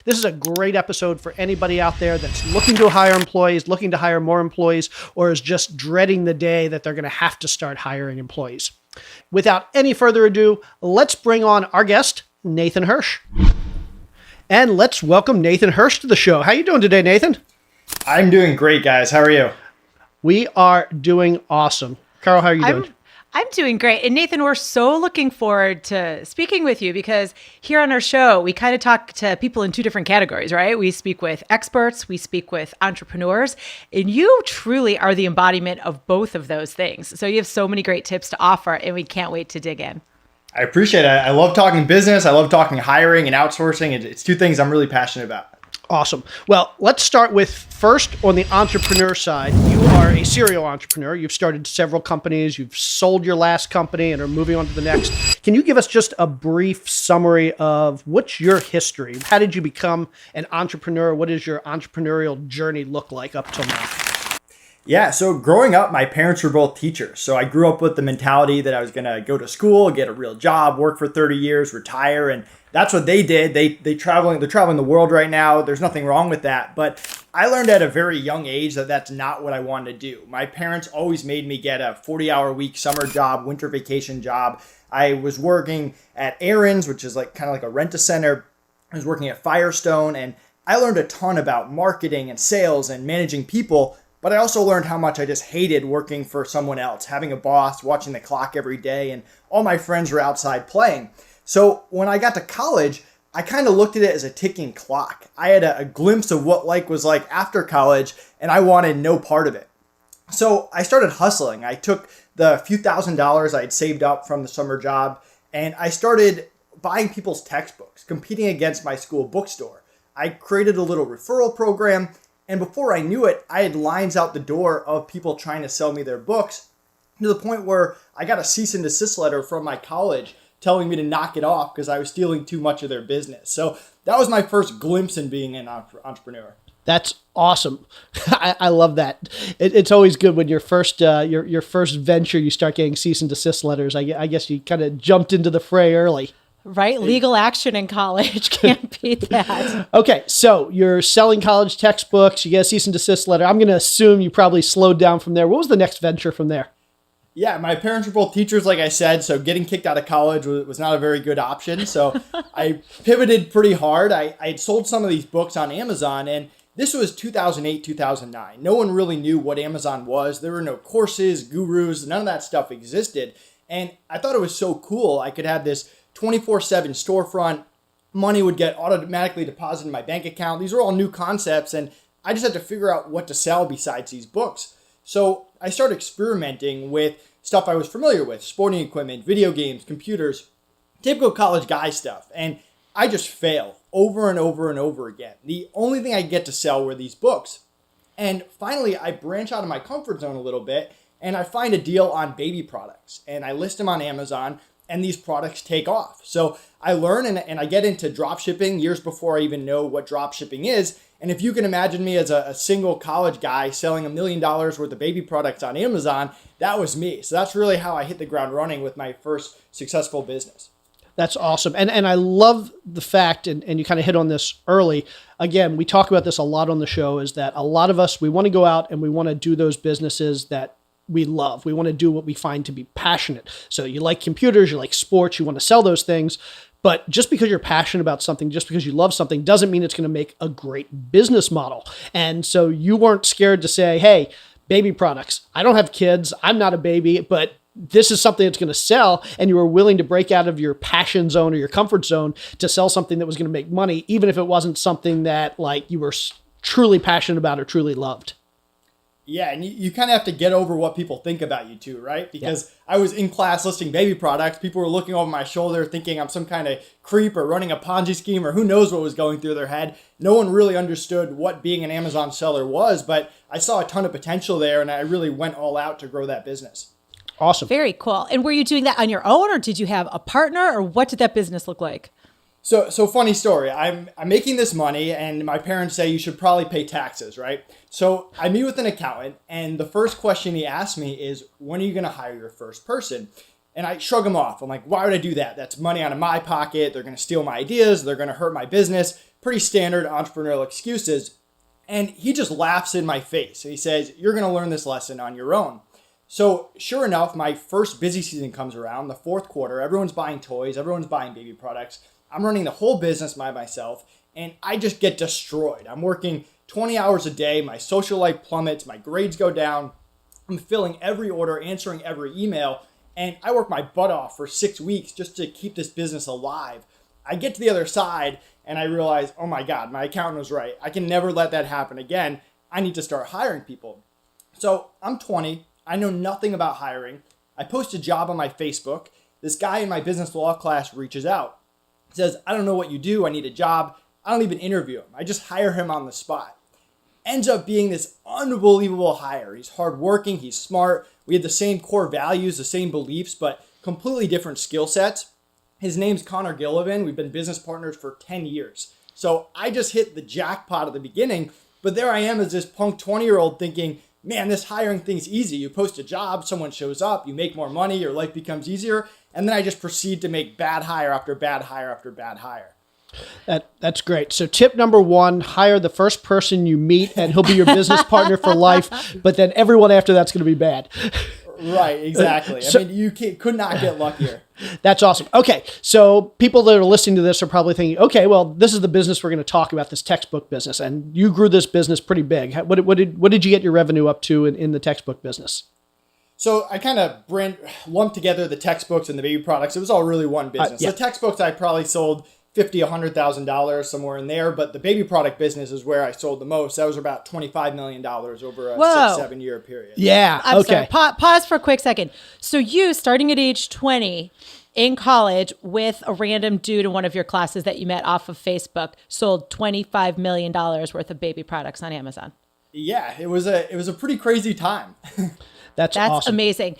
This is a great episode for anybody out there that's looking to hire employees, looking to hire more employees, or is just dreading the day that they're going to have to start hiring employees. Without any further ado, let's bring on our guest, Nathan Hirsch. And let's welcome Nathan Hirsch to the show. How are you doing today, Nathan? I'm doing great, guys. How are you? We are doing awesome. Carol, how are you doing? I'm doing great. And Nathan, we're so looking forward to speaking with you because here on our show, we kind of talk to people in two different categories, right? We speak with experts, we speak with entrepreneurs, and you truly are the embodiment of both of those things. So you have so many great tips to offer, and we can't wait to dig in. I appreciate it. I love talking business. I love talking hiring and outsourcing. It's two things I'm really passionate about. Awesome. Well, let's start with first on the entrepreneur side. You are a serial entrepreneur. You've started several companies. You've sold your last company and are moving on to the next. Can you give us just a brief summary of what's your history? How did you become an entrepreneur? What does your entrepreneurial journey look like up till now? Yeah, so growing up, my parents were both teachers. So I grew up with the mentality that I was going to go to school, get a real job, work for 30 years, retire, and that's what they did. They're traveling the world right now. There's nothing wrong with that. But I learned at a very young age that that's not what I wanted to do. My parents always made me get a 40-hour week summer job, winter vacation job. I was working at Aaron's, which is kind of like a rent-a-center. I was working at Firestone, and I learned a ton about marketing and sales and managing people. But I also learned how much I just hated working for someone else, having a boss, watching the clock every day, and all my friends were outside playing. So when I got to college, I kind of looked at it as a ticking clock. I had a glimpse of what life was like after college, and I wanted no part of it. So I started hustling. I took the few $1,000s I had saved up from the summer job, and I started buying people's textbooks, competing against my school bookstore. I created a little referral program, and before I knew it, I had lines out the door of people trying to sell me their books to the point where I got a cease and desist letter from my college telling me to knock it off because I was stealing too much of their business. So that was my first glimpse in being an entrepreneur. That's awesome. I love that. It's always good when your first venture, you start getting cease and desist letters. I guess you kind of jumped into the fray early. Right? Legal action in college. Can't beat that. Okay, so you're selling college textbooks. You get a cease and desist letter. I'm going to assume you probably slowed down from there. What was the next venture from there? Yeah, my parents were both teachers, like I said, so getting kicked out of college was not a very good option. So I pivoted pretty hard. I had sold some of these books on Amazon, and this was 2008, 2009. No one really knew what Amazon was. There were no courses, gurus, none of that stuff existed. And I thought it was so cool. I could have this 24/7 storefront. Money would get automatically deposited in my bank account. These are all new concepts, and I just had to figure out what to sell besides these books. So I started experimenting with stuff I was familiar with, sporting equipment, video games, computers, typical college guy stuff. And I just fail over and over and over again. The only thing I get to sell were these books. And finally, I branch out of my comfort zone a little bit, and I find a deal on baby products. And I list them on Amazon, and these products take off. So I learn and I get into drop shipping years before I even know what drop shipping is. And if you can imagine me as a single college guy selling $1 million worth of baby products on Amazon, that was me. So that's really how I hit the ground running with my first successful business. That's awesome. And I love the fact, and you kind of hit on this early. Again, we talk about this a lot on the show, is that a lot of us, we want to go out and we want to do those businesses that we love. We want to do what we find to be passionate. So you like computers, you like sports, you want to sell those things. But just because you're passionate about something, just because you love something, doesn't mean it's going to make a great business model. And so you weren't scared to say, hey, baby products, I don't have kids, I'm not a baby, but this is something that's going to sell. And you were willing to break out of your passion zone or your comfort zone to sell something that was going to make money, even if it wasn't something that you were truly passionate about or truly loved. Yeah, and you kind of have to get over what people think about you too, right? Because I was in class listing baby products. People were looking over my shoulder thinking I'm some kind of creep or running a Ponzi scheme or who knows what was going through their head. No one really understood what being an Amazon seller was, but I saw a ton of potential there and I really went all out to grow that business. Awesome. Very cool. And were you doing that on your own or did you have a partner or what did that business look like? So funny story. I'm making this money and my parents say you should probably pay taxes, right? So I meet with an accountant and the first question he asked me is, when are you going to hire your first person? And I shrug him off. I'm like, why would I do that? That's money out of my pocket. They're going to steal my ideas. They're going to hurt my business. pretty standard entrepreneurial excuses. And he just laughs in my face. He says, you're going to learn this lesson on your own. So sure enough, my first busy season comes around, the fourth quarter. Everyone's buying toys. Everyone's buying baby products. I'm running the whole business by myself, and I just get destroyed. I'm working 20 hours a day. My social life plummets. My grades go down. I'm filling every order, answering every email, and I work my butt off for 6 weeks just to keep this business alive. I get to the other side, and I realize, oh my God, my accountant was right. I can never let that happen again. I need to start hiring people. So I'm 20. I know nothing about hiring. I post a job on my Facebook. This guy in my business law class reaches out. He says, I don't know what you do. I need a job. I don't even interview him. I just hire him on the spot. Ends up being this unbelievable hire. He's hardworking. He's smart. We had the same core values, the same beliefs, but completely different skill sets. His name's Connor Gillivan. We've been business partners for 10 years. So I just hit the jackpot at the beginning, but there I am as this punk 20-year-old thinking, man, this hiring thing's easy. You post a job, someone shows up, you make more money, your life becomes easier. And then I just proceed to make bad hire after bad hire after bad hire. That's great. So tip number 1, hire the first person you meet and he'll be your business partner for life. But then everyone after that's going to be bad. Right, exactly. I mean, you could not get luckier. That's awesome. Okay, so people that are listening to this are probably thinking, okay, well, this is the business we're going to talk about, this textbook business, and you grew this business pretty big. What did you get your revenue up to in the textbook business? So I kind of lumped together the textbooks and the baby products. It was all really one business. Yeah. The textbooks I probably sold $50,000-$100,000 somewhere in there, but the baby product business is where I sold the most. That was about $25 million over a 6-7 year period. Yeah. I'm okay. sorry. Pause for a quick second. So you, starting at age 20 in college with a random dude in one of your classes that you met off of Facebook, sold $25 million worth of baby products on Amazon. Yeah, it was a pretty crazy time. That's That's awesome. amazing.